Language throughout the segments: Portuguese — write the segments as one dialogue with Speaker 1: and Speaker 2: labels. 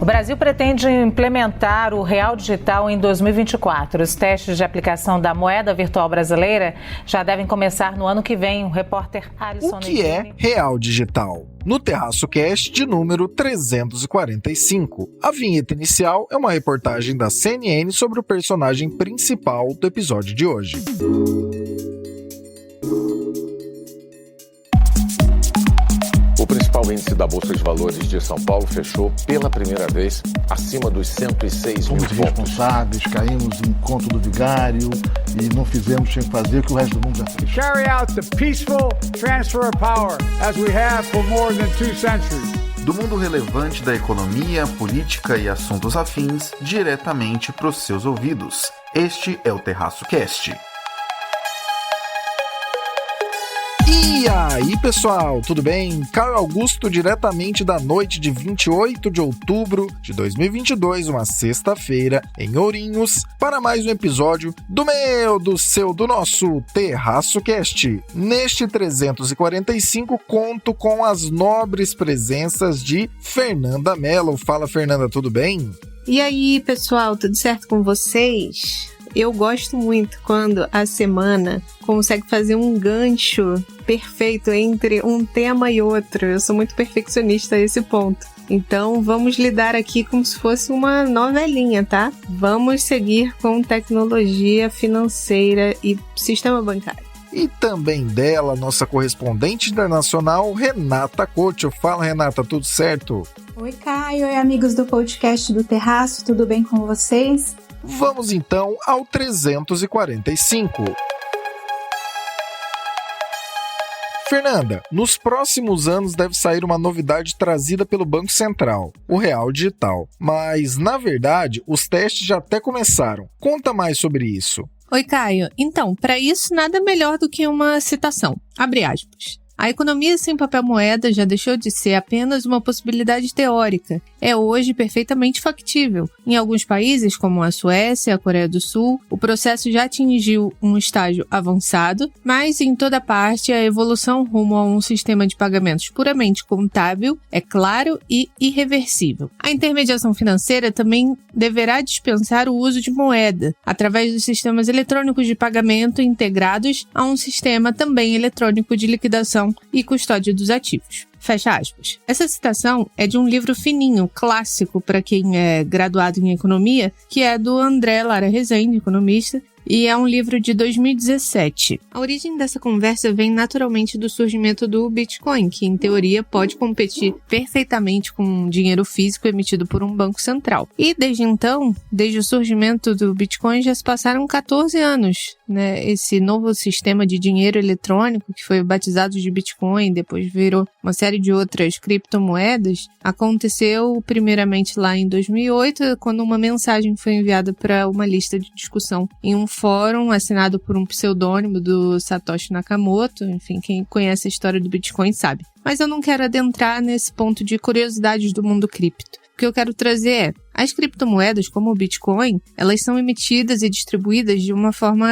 Speaker 1: O Brasil pretende implementar o Real Digital em 2024. Os testes de aplicação da moeda virtual brasileira já devem começar no ano que vem. O repórter Alisson...
Speaker 2: O que é Real Digital? No Terraço Cast de número 345. A vinheta inicial é uma reportagem da CNN sobre o personagem principal do episódio de hoje.
Speaker 3: O principal índice da Bolsa de Valores de São Paulo fechou pela primeira vez acima dos 106 mil pontos.
Speaker 4: Fomos responsáveis, caímos em conto do vigário e não fizemos sem fazer o que o resto do mundo já fez.
Speaker 5: Carry out the peaceful transfer of power as we have for more than 2 centuries.
Speaker 6: Do mundo relevante da economia, política e assuntos afins, diretamente para os seus ouvidos. Este é o Terraço Cast.
Speaker 2: E aí, pessoal, tudo bem? Caio Augusto, diretamente da noite de 28 de outubro de 2022, uma sexta-feira, em Ourinhos, para mais um episódio do nosso Terraço Cast. Neste 345, conto com as nobres presenças de Fernanda Mello. Fala, Fernanda, tudo bem?
Speaker 7: E aí, pessoal, tudo certo com vocês? Eu gosto muito quando a semana consegue fazer um gancho perfeito entre um tema e outro. Eu sou muito perfeccionista a esse ponto. Então, vamos lidar aqui como se fosse uma novelinha, tá? Vamos seguir com tecnologia financeira e sistema bancário.
Speaker 2: E também dela, nossa correspondente internacional, Renata Couto. Fala, Renata, tudo certo?
Speaker 8: Oi, Caio. Oi, amigos do podcast do Terraço. Tudo bem com vocês?
Speaker 2: Vamos então ao 345. Fernanda, nos próximos anos deve sair uma novidade trazida pelo Banco Central, o Real Digital. Mas, na verdade, os testes já até começaram. Conta mais sobre isso.
Speaker 7: Oi, Caio. Então, para isso, nada melhor do que uma citação. Abre aspas. A economia sem papel moeda já deixou de ser apenas uma possibilidade teórica. É hoje perfeitamente factível. Em alguns países, como a Suécia e a Coreia do Sul, o processo já atingiu um estágio avançado, mas em toda parte a evolução rumo a um sistema de pagamentos puramente contábil é claro e irreversível. A intermediação financeira também deverá dispensar o uso de moeda, através dos sistemas eletrônicos de pagamento integrados a um sistema também eletrônico de liquidação e custódia dos ativos. Fecha aspas. Essa citação é de um livro fininho, clássico para quem é graduado em economia, que é do André Lara Rezende, economista, e é um livro de 2017. A origem dessa conversa vem naturalmente do surgimento do Bitcoin, que em teoria pode competir perfeitamente com dinheiro físico emitido por um banco central. E desde então, desde o surgimento do Bitcoin, já se passaram 14 anos, né? Esse novo sistema de dinheiro eletrônico, que foi batizado de Bitcoin, depois virou uma série de outras criptomoedas, aconteceu primeiramente lá em 2008, quando uma mensagem foi enviada para uma lista de discussão em um fórum assinado por um pseudônimo do Satoshi Nakamoto. Enfim, quem conhece a história do Bitcoin sabe. Mas eu não quero adentrar nesse ponto de curiosidades do mundo cripto. O que eu quero trazer é, as criptomoedas, como o Bitcoin, elas são emitidas e distribuídas de uma forma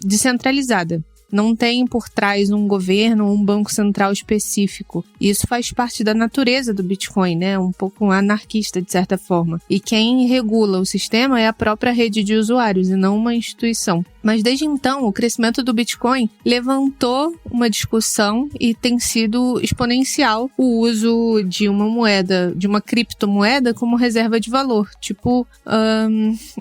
Speaker 7: descentralizada. Não tem por trás um governo ou um banco central específico. Isso faz parte da natureza do Bitcoin, né? Um pouco anarquista, de certa forma. E quem regula o sistema é a própria rede de usuários e não uma instituição. Mas desde então, o crescimento do Bitcoin levantou uma discussão e tem sido exponencial o uso de uma moeda, de uma criptomoeda como reserva de valor. Tipo,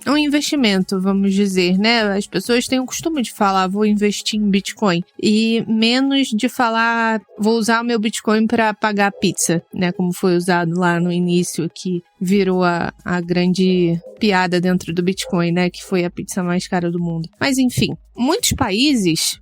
Speaker 7: um investimento, vamos dizer, né? As pessoas têm o costume de falar, vou investir em Bitcoin. E menos de falar, vou usar o meu Bitcoin para pagar a pizza, né? Como foi usado lá no início, que virou a grande piada dentro do Bitcoin, né? Que foi a pizza mais cara do mundo. Mas enfim, muitos países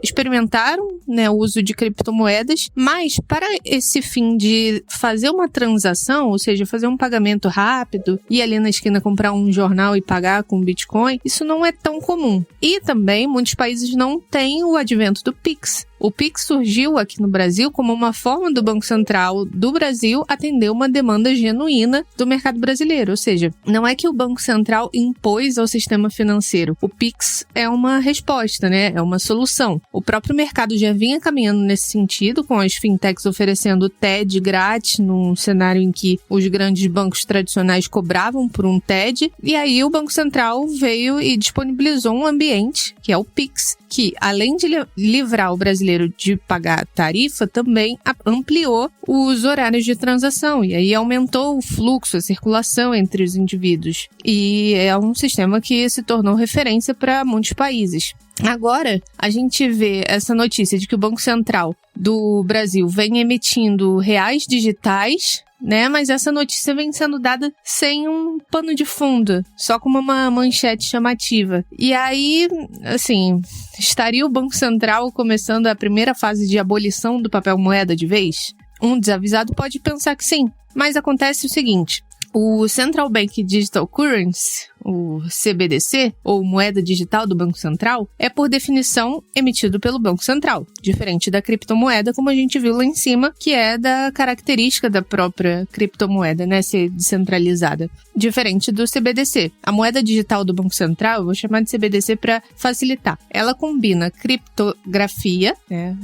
Speaker 7: experimentaram, né, o uso de criptomoedas, mas para esse fim de fazer uma transação, ou seja, fazer um pagamento rápido, ir ali na esquina comprar um jornal e pagar com Bitcoin, isso não é tão comum. E também muitos países não têm o advento do Pix, O Pix surgiu aqui no Brasil como uma forma do Banco Central do Brasil atender uma demanda genuína do mercado brasileiro, ou seja, não é que o Banco Central impôs ao sistema financeiro. O Pix é uma resposta, né? É uma solução. O próprio mercado já vinha caminhando nesse sentido, com as fintechs oferecendo TED grátis, num cenário em que os grandes bancos tradicionais cobravam por um TED, e aí o Banco Central veio e disponibilizou um ambiente, que é o Pix, que, além de livrar o brasileiro de pagar a tarifa, também ampliou os horários de transação, e aí aumentou o fluxo, a circulação entre os indivíduos. E é um sistema que se tornou referência para muitos países. Agora, a gente vê essa notícia de que o Banco Central do Brasil vem emitindo reais digitais, né? Mas essa notícia vem sendo dada sem um pano de fundo, só como uma manchete chamativa. E aí, assim, estaria o Banco Central começando a primeira fase de abolição do papel moeda de vez? Um desavisado pode pensar que sim, mas acontece o seguinte: o Central Bank Digital Currency, o CBDC, ou moeda digital do Banco Central, é por definição emitido pelo Banco Central, diferente da criptomoeda, como a gente viu lá em cima, que é da característica da própria criptomoeda, né, ser descentralizada, diferente do CBDC. A moeda digital do Banco Central, eu vou chamar de CBDC para facilitar, ela combina criptografia, né,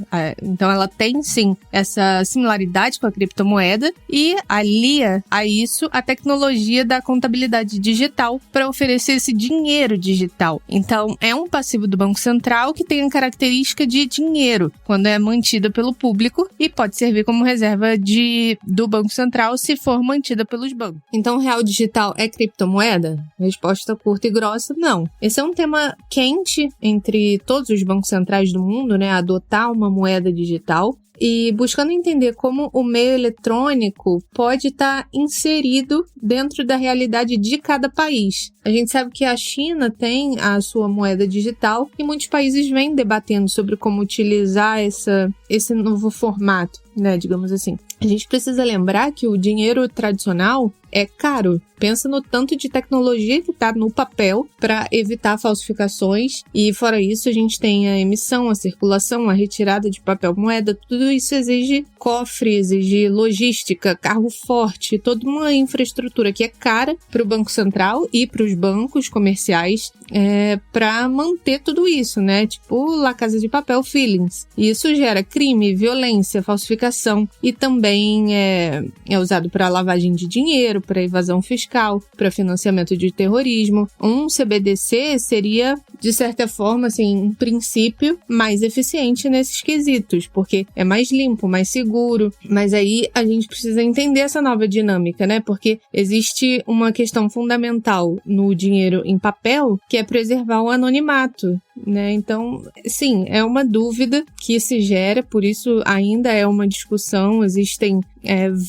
Speaker 7: então ela tem sim essa similaridade com a criptomoeda e alia a isso a tecnologia da contabilidade digital para oferecer esse dinheiro digital. Então, é um passivo do Banco Central que tem a característica de dinheiro, quando é mantida pelo público, e pode servir como reserva do Banco Central se for mantida pelos bancos. Então, o real digital é criptomoeda? Resposta curta e grossa, não. Esse é um tema quente entre todos os bancos centrais do mundo, né? Adotar uma moeda digital. E buscando entender como o meio eletrônico pode estar inserido dentro da realidade de cada país. A gente sabe que a China tem a sua moeda digital e muitos países vêm debatendo sobre como utilizar esse novo formato, né, digamos assim. A gente precisa lembrar que o dinheiro tradicional é caro. Pensa no tanto de tecnologia que está no papel para evitar falsificações. E fora isso, a gente tem a emissão, a circulação, a retirada de papel moeda. Tudo isso exige cofre, exige logística, carro forte, toda uma infraestrutura que é cara para o Banco Central e para os bancos comerciais para manter tudo isso, né? Tipo La Casa de Papel feelings. E isso gera crime, violência, falsificação e também é usado para lavagem de dinheiro, para evasão fiscal, para financiamento de terrorismo. Um CBDC seria, de certa forma, assim, um princípio mais eficiente nesses quesitos, porque é mais limpo, mais seguro. Mas aí a gente precisa entender essa nova dinâmica, né? Porque existe uma questão fundamental no dinheiro em papel, que é preservar o anonimato, né? Então, sim, é uma dúvida que se gera, por isso ainda é uma discussão, existem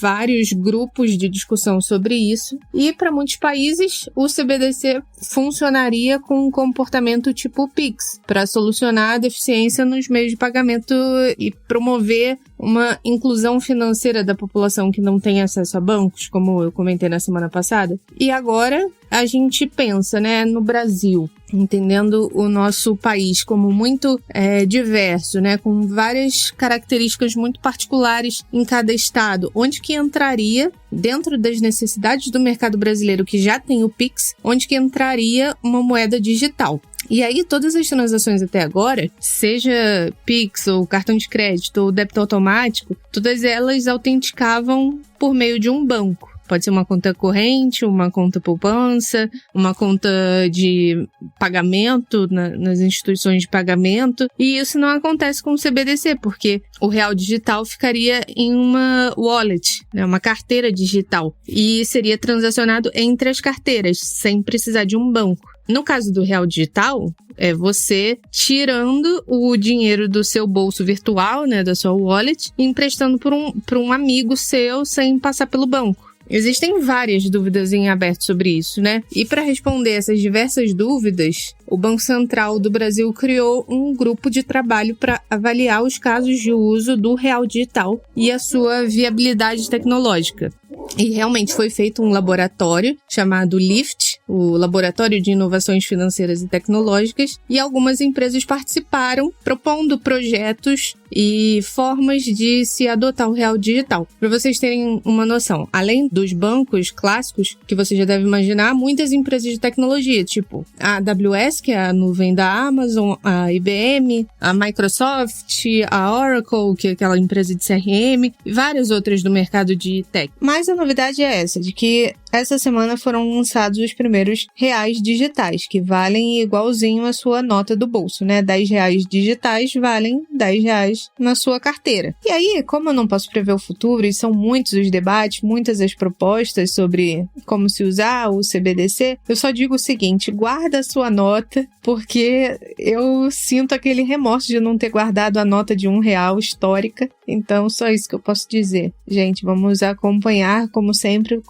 Speaker 7: vários grupos de discussão sobre isso, e para muitos países o CBDC funcionaria com um comportamento tipo Pix, para solucionar a deficiência nos meios de pagamento e promover uma inclusão financeira da população que não tem acesso a bancos, como eu comentei na semana passada. E agora a gente pensa, né, no Brasil, entendendo o nosso país como muito diverso, né, com várias características muito particulares em cada estado, onde que entraria, dentro das necessidades do mercado brasileiro que já tem o Pix, onde que entraria uma moeda digital. E aí, todas as transações até agora, seja Pix ou cartão de crédito ou débito automático, todas elas autenticavam por meio de um banco. Pode ser uma conta corrente, uma conta poupança, uma conta de pagamento nas instituições de pagamento. E isso não acontece com o CBDC, porque o real digital ficaria em uma wallet, né, uma carteira digital. E seria transacionado entre as carteiras, sem precisar de um banco. No caso do real digital, é você tirando o dinheiro do seu bolso virtual, né, da sua wallet, e emprestando por um amigo seu sem passar pelo banco. Existem várias dúvidas em aberto sobre isso, né? E para responder essas diversas dúvidas, o Banco Central do Brasil criou um grupo de trabalho para avaliar os casos de uso do real digital e a sua viabilidade tecnológica. E realmente foi feito um laboratório chamado LIFT, o Laboratório de Inovações Financeiras e Tecnológicas, e algumas empresas participaram propondo projetos e formas de se adotar o real digital. Para vocês terem uma noção, além dos bancos clássicos, que você já deve imaginar, muitas empresas de tecnologia, tipo a AWS, que é a nuvem da Amazon, a IBM, a Microsoft, a Oracle, que é aquela empresa de CRM, e várias outras do mercado de tech. Mas a novidade é essa, de que essa semana foram lançados os primeiros reais digitais, que valem igualzinho a sua nota do bolso, né? R$10 digitais valem R$10 na sua carteira. E aí, como eu não posso prever o futuro, e são muitos os debates, muitas as propostas sobre como se usar o CBDC, eu só digo o seguinte, guarda a sua nota, porque eu sinto aquele remorso de não ter guardado a nota de R$1 histórica. Então, só isso que eu posso dizer. Gente, vamos acompanhar, como sempre,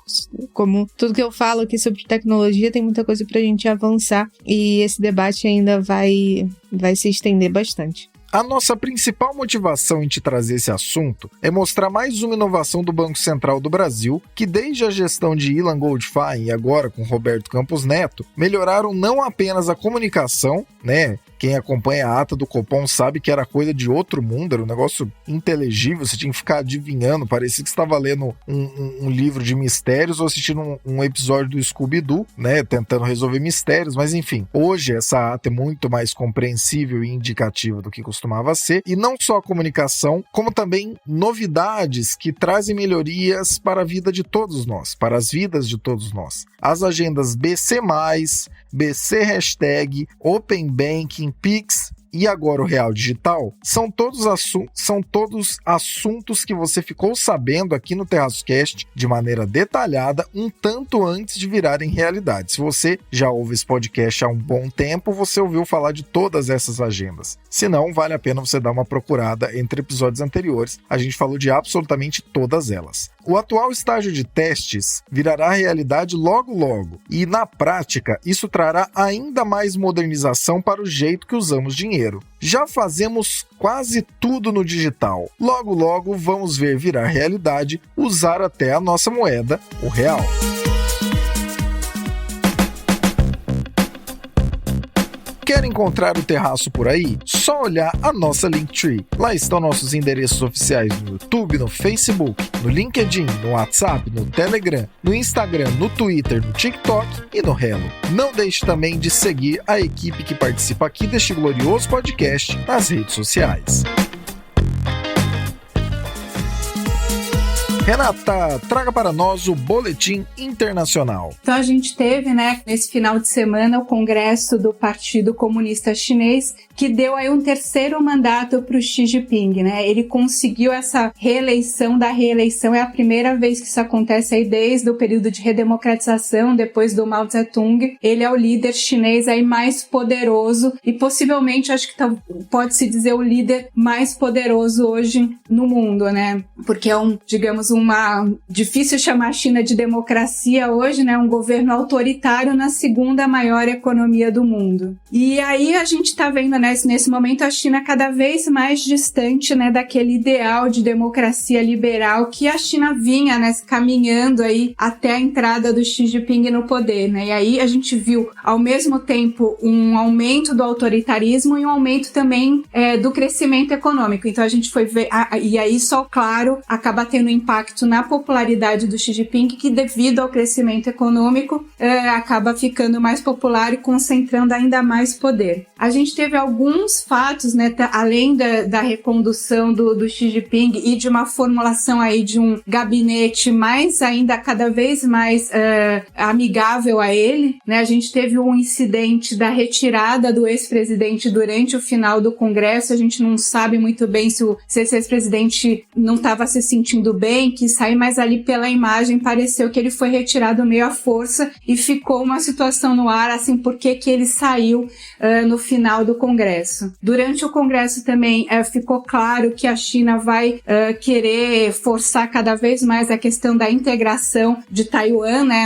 Speaker 7: como tudo que eu falo aqui sobre tecnologia, tem muita coisa pra gente avançar e esse debate ainda vai se estender bastante.
Speaker 2: A nossa principal motivação em te trazer esse assunto é mostrar mais uma inovação do Banco Central do Brasil, que desde a gestão de Ilan Goldfein e agora com Roberto Campos Neto, melhoraram não apenas a comunicação, né? Quem acompanha a ata do Copom sabe que era coisa de outro mundo, era um negócio inteligível, você tinha que ficar adivinhando, parecia que você estava lendo um livro de mistérios ou assistindo um episódio do Scooby-Doo, né, tentando resolver mistérios, mas enfim, hoje essa ata é muito mais compreensível e indicativa do que costumava ser, e não só a comunicação, como também novidades que trazem melhorias para a vida de todos nós, para as vidas de todos nós. As agendas BC+, BC#, Open Banking, Pix e agora o Real Digital, são todos assuntos que você ficou sabendo aqui no TerraçoCast de maneira detalhada, um tanto antes de virarem realidade. Se você já ouve esse podcast há um bom tempo, você ouviu falar de todas essas agendas. Se não, vale a pena você dar uma procurada entre episódios anteriores, a gente falou de absolutamente todas elas. O atual estágio de testes virará realidade logo logo, e na prática isso trará ainda mais modernização para o jeito que usamos dinheiro. Já fazemos quase tudo no digital. Logo logo vamos ver virar realidade, usar até a nossa moeda, o real. Quer encontrar o Terraço por aí? Só olhar a nossa Linktree. Lá estão nossos endereços oficiais no YouTube, no Facebook, no LinkedIn, no WhatsApp, no Telegram, no Instagram, no Twitter, no TikTok e no Hello. Não deixe também de seguir a equipe que participa aqui deste glorioso podcast nas redes sociais. Renata, traga para nós o Boletim Internacional.
Speaker 8: Então a gente teve, né, nesse final de semana, o Congresso do Partido Comunista Chinês, que deu aí um terceiro mandato para o Xi Jinping, né? Ele conseguiu essa reeleição da reeleição, é a primeira vez que isso acontece aí desde o período de redemocratização, depois do Mao Tse-tung. Ele é o líder chinês aí mais poderoso e possivelmente, acho que pode-se dizer, o líder mais poderoso hoje no mundo, né? Porque é difícil chamar a China de democracia hoje, né? Um governo autoritário na segunda maior economia do mundo. E aí a gente está vendo, né, nesse momento a China cada vez mais distante, né, daquele ideal de democracia liberal que a China vinha, né, caminhando aí até a entrada do Xi Jinping no poder, né? E aí a gente viu ao mesmo tempo um aumento do autoritarismo e um aumento também do crescimento econômico. Então a gente foi ver, e aí só, claro, acaba tendo impacto na popularidade do Xi Jinping, que devido ao crescimento econômico acaba ficando mais popular e concentrando ainda mais poder. A gente teve alguns fatos, né, além da recondução do Xi Jinping e de uma formulação aí de um gabinete mais ainda cada vez mais amigável a ele, né? A gente teve um incidente da retirada do ex-presidente durante o final do Congresso. A gente não sabe muito bem se esse ex-presidente não estava se sentindo bem, que sair, mas ali pela imagem pareceu que ele foi retirado meio à força e ficou uma situação no ar, assim, por que ele saiu no final do Congresso. Congresso. Durante o Congresso também ficou claro que a China vai querer forçar cada vez mais a questão da integração de Taiwan, né,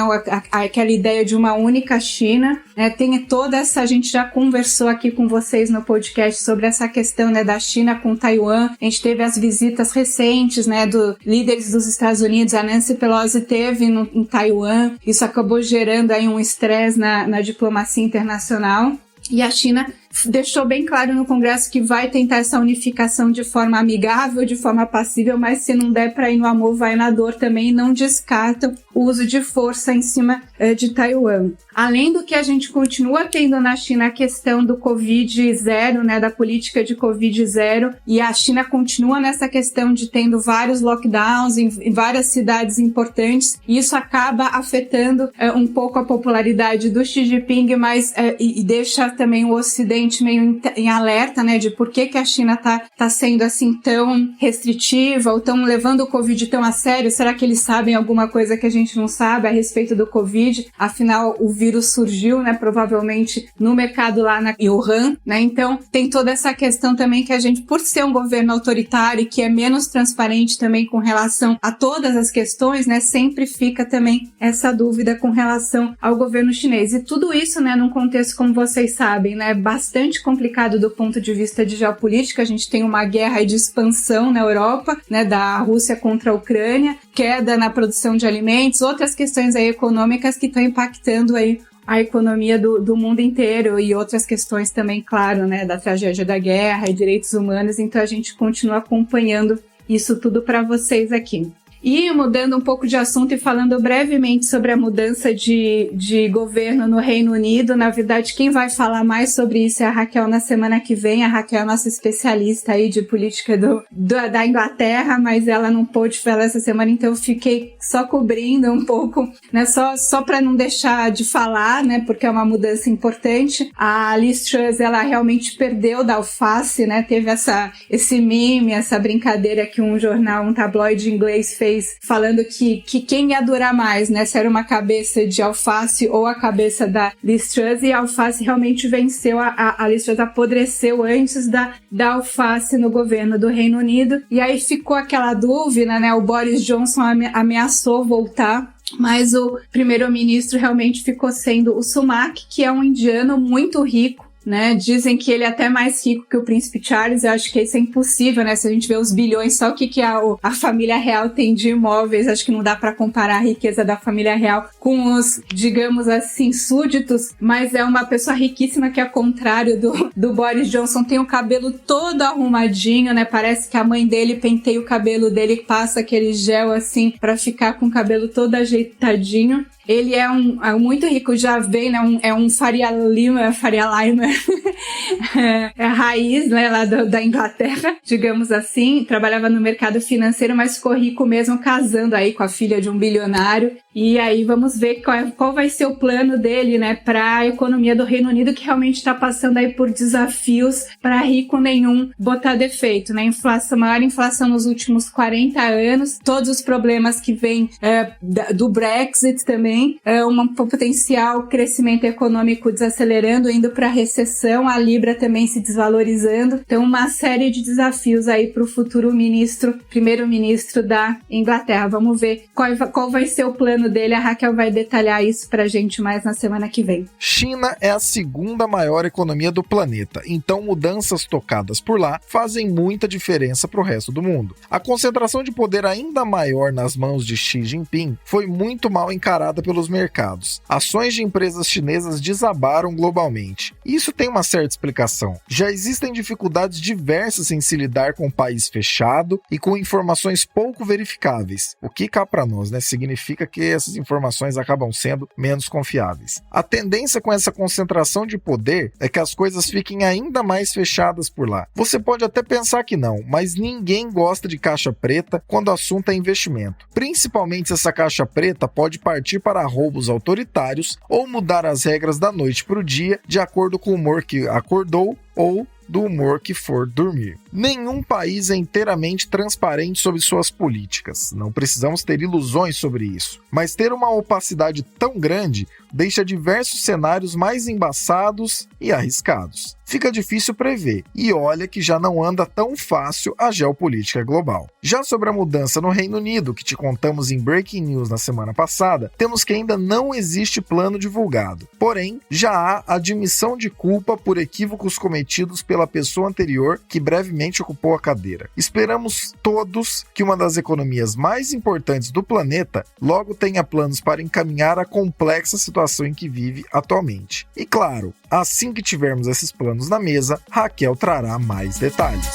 Speaker 8: aquela ideia de uma única China, né, tem toda essa, a gente já conversou aqui com vocês no podcast sobre essa questão, né, da China com Taiwan. A gente teve as visitas recentes, né, do líderes dos Estados Unidos, a Nancy Pelosi teve em Taiwan, isso acabou gerando aí um estresse na diplomacia internacional, e a China deixou bem claro no Congresso que vai tentar essa unificação de forma amigável, de forma passível, mas se não der para ir no amor, vai na dor também, e não descartam o uso de força em cima de Taiwan. Além do que a gente continua tendo na China a questão do Covid-0, né, da política de Covid-0, e a China continua nessa questão de tendo vários lockdowns em várias cidades importantes, e isso acaba afetando um pouco a popularidade do Xi Jinping, mas e deixa também o Ocidente meio em alerta, né, de por que a China tá sendo assim tão restritiva ou tão levando o Covid tão a sério. Será que eles sabem alguma coisa que a gente não sabe a respeito do Covid? Afinal, o vírus surgiu, né, provavelmente no mercado lá na Wuhan, né, então tem toda essa questão também que a gente, por ser um governo autoritário e que é menos transparente também com relação a todas as questões, né, sempre fica também essa dúvida com relação ao governo chinês. E tudo isso, né, num contexto, como vocês sabem, né, bastante complicado do ponto de vista de geopolítica. A gente tem uma guerra de expansão na Europa, né, da Rússia contra a Ucrânia, queda na produção de alimentos, outras questões aí econômicas que estão impactando aí a economia do mundo inteiro, e outras questões também, claro, né, da tragédia da guerra e direitos humanos. Então a gente continua acompanhando isso tudo para vocês aqui. E mudando um pouco de assunto e falando brevemente sobre a mudança de governo no Reino Unido, na verdade quem vai falar mais sobre isso é a Raquel na semana que vem. A Raquel é nossa especialista aí de política da Inglaterra, mas ela não pôde falar essa semana, então eu fiquei só cobrindo um pouco, né, só para não deixar de falar, né, porque é uma mudança importante. A Liz Truss, ela realmente perdeu da alface, né, teve esse meme, essa brincadeira que um jornal, um tabloide inglês fez, falando que quem ia durar mais, né? Se era uma cabeça de alface ou a cabeça da Liz Truss, e a alface realmente venceu, a Liz Truss apodreceu antes da alface no governo do Reino Unido. E aí ficou aquela dúvida, né? O Boris Johnson ameaçou voltar, mas o primeiro-ministro realmente ficou sendo o Sunak, que é um indiano muito rico, né? Dizem que ele é até mais rico que o príncipe Charles. Eu acho que isso é impossível, né? Se a gente vê os bilhões, só o que a família real tem de imóveis, acho que não dá para comparar a riqueza da família real com os, digamos assim, súditos, mas é uma pessoa riquíssima que, ao contrário do Boris Johnson, tem o cabelo todo arrumadinho, né? Parece que a mãe dele penteia o cabelo dele, passa aquele gel assim para ficar com o cabelo todo ajeitadinho. Ele é muito rico, já vem, né? É um Faria Limer, é a raiz, né, lá da Inglaterra, digamos assim. Trabalhava no mercado financeiro, mas ficou rico mesmo casando aí com a filha de um bilionário. E aí vamos ver qual vai ser o plano dele, né, para a economia do Reino Unido, que realmente está passando aí por desafios para rico nenhum botar defeito, né? Maior inflação nos últimos 40 anos, todos os problemas que vêm do Brexit também, um potencial crescimento econômico desacelerando, indo para a recessão, a Libra também se desvalorizando. Então, uma série de desafios aí para o futuro primeiro-ministro da Inglaterra. Vamos ver qual vai ser o plano dele. A Raquel vai detalhar isso pra gente mais na semana que vem.
Speaker 2: China é a segunda maior economia do planeta, então mudanças tocadas por lá fazem muita diferença para o resto do mundo. A concentração de poder ainda maior nas mãos de Xi Jinping foi muito mal encarada pelos mercados. Ações de empresas chinesas desabaram globalmente. Isso tem uma certa explicação. Já existem dificuldades diversas em se lidar com um país fechado e com informações pouco verificáveis, o que cá para nós, né, significa que essas informações acabam sendo menos confiáveis. A tendência com essa concentração de poder é que as coisas fiquem ainda mais fechadas por lá. Você pode até pensar que não, mas ninguém gosta de caixa preta quando o assunto é investimento. Principalmente se essa caixa preta pode partir para roubos autoritários ou mudar as regras da noite para o dia de acordo com o humor que acordou ou do humor que for dormir. Nenhum país é inteiramente transparente sobre suas políticas. Não precisamos ter ilusões sobre isso. Mas ter uma opacidade tão grande deixa diversos cenários mais embaçados e arriscados. Fica difícil prever, e olha que já não anda tão fácil a geopolítica global. Já sobre a mudança no Reino Unido, que te contamos em Breaking News na semana passada, temos que ainda não existe plano divulgado. Porém, já há admissão de culpa por equívocos cometidos pela pessoa anterior que brevemente ocupou a cadeira. Esperamos todos que uma das economias mais importantes do planeta logo tenha planos para encaminhar a complexa situação em que vive atualmente. E claro, assim que tivermos esses planos na mesa, Raquel trará mais detalhes.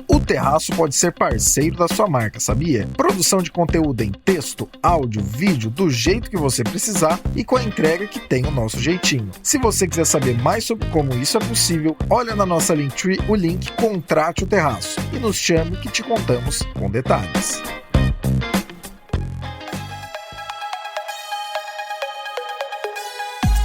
Speaker 2: O Terraço pode ser parceiro da sua marca, sabia? Produção de conteúdo em texto, áudio, vídeo, do jeito que você precisar e com a entrega que tem o nosso jeitinho. Se você quiser saber mais sobre como isso é possível, olha na nossa Linktree o link Contrate o Terraço e nos chame que te contamos com detalhes.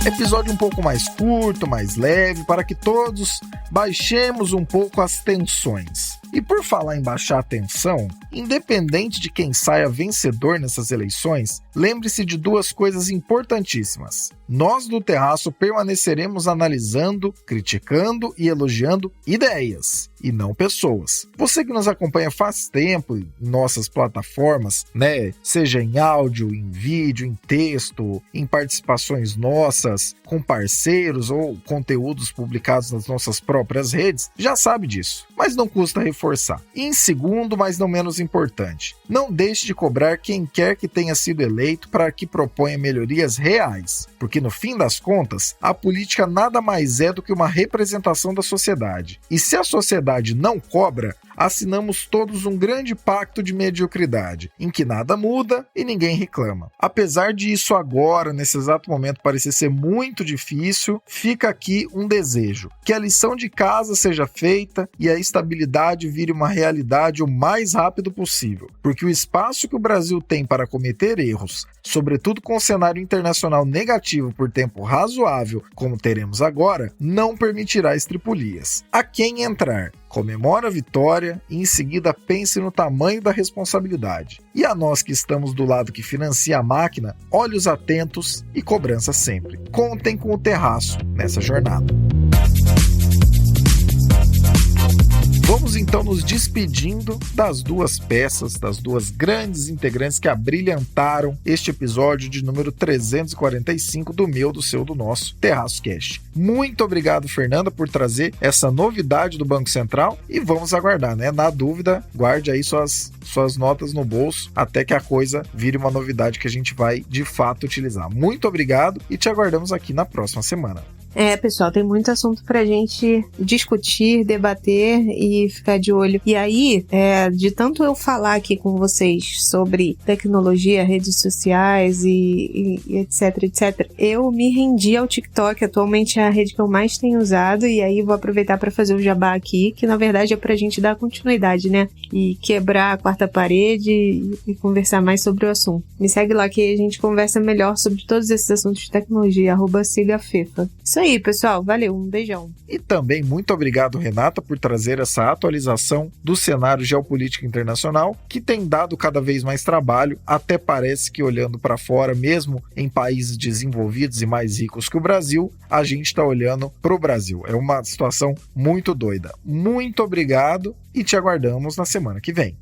Speaker 2: Episódio um pouco mais curto, mais leve, para que todos baixemos um pouco as tensões. E por falar em baixar a tensão, independente de quem saia vencedor nessas eleições, lembre-se de duas coisas importantíssimas. Nós do Terraço permaneceremos analisando, criticando e elogiando ideias, e não pessoas. Você que nos acompanha faz tempo em nossas plataformas, né? Seja em áudio, em vídeo, em texto, em participações nossas, com parceiros ou conteúdos publicados nas nossas próprias redes, já sabe disso, mas não custa reforçar. E em segundo, mas não menos importante, não deixe de cobrar quem quer que tenha sido eleito para que proponha melhorias reais, porque no fim das contas, a política nada mais é do que uma representação da sociedade. E se a sociedade não cobra, assinamos todos um grande pacto de mediocridade, em que nada muda e ninguém reclama. Apesar de isso agora, nesse exato momento, parecer ser muito difícil, fica aqui um desejo: que a lição de casa seja feita e a estabilidade vire uma realidade o mais rápido possível, porque o espaço que o Brasil tem para cometer erros, sobretudo com o cenário internacional negativo por tempo razoável, como teremos agora, não permitirá estripulias. A quem entrar, comemora a vitória e em seguida pense no tamanho da responsabilidade. E a nós que estamos do lado que financia a máquina, olhos atentos e cobrança sempre. Contem com o Terraço nessa jornada. Vamos então nos despedindo das duas peças, das duas grandes integrantes que abrilhantaram este episódio de número 345 do meu, do seu, do nosso Terraço Cast. Muito obrigado, Fernanda, por trazer essa novidade do Banco Central e vamos aguardar, né? Na dúvida, guarde aí suas notas no bolso até que a coisa vire uma novidade que a gente vai de fato utilizar. Muito obrigado e te aguardamos aqui na próxima semana.
Speaker 7: Pessoal, tem muito assunto pra gente discutir, debater e ficar de olho. E aí, de tanto eu falar aqui com vocês sobre tecnologia, redes sociais e etc, eu me rendi ao TikTok. Atualmente é a rede que eu mais tenho usado, e aí vou aproveitar para fazer o jabá aqui, que na verdade é pra gente dar continuidade, né? E quebrar a quarta parede e conversar mais sobre o assunto. Me segue lá que a gente conversa melhor sobre todos esses assuntos de tecnologia, @SilhaFefa. Isso aí, pessoal. Valeu, um beijão.
Speaker 2: E também muito obrigado, Renata, por trazer essa atualização do cenário geopolítico internacional, que tem dado cada vez mais trabalho. Até parece que, olhando para fora, mesmo em países desenvolvidos e mais ricos que o Brasil, a gente está olhando para o Brasil. É uma situação muito doida. Muito obrigado e te aguardamos na semana que vem.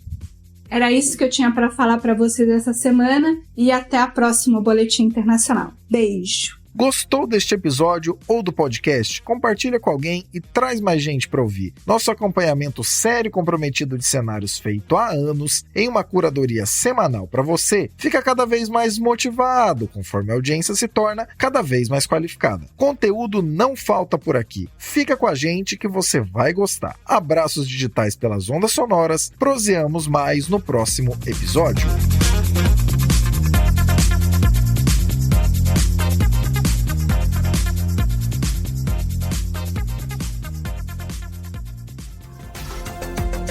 Speaker 8: Era isso que eu tinha para falar para vocês essa semana e até a próxima Boletim Internacional. Beijo!
Speaker 2: Gostou deste episódio ou do podcast? Compartilha com alguém e traz mais gente para ouvir. Nosso acompanhamento sério e comprometido de cenários feito há anos, em uma curadoria semanal para você, fica cada vez mais motivado, conforme a audiência se torna cada vez mais qualificada. Conteúdo não falta por aqui. Fica com a gente que você vai gostar. Abraços digitais pelas ondas sonoras. Proseamos mais no próximo episódio.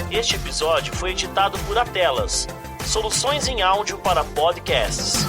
Speaker 9: Este episódio foi editado por Atelas, soluções em áudio para podcasts.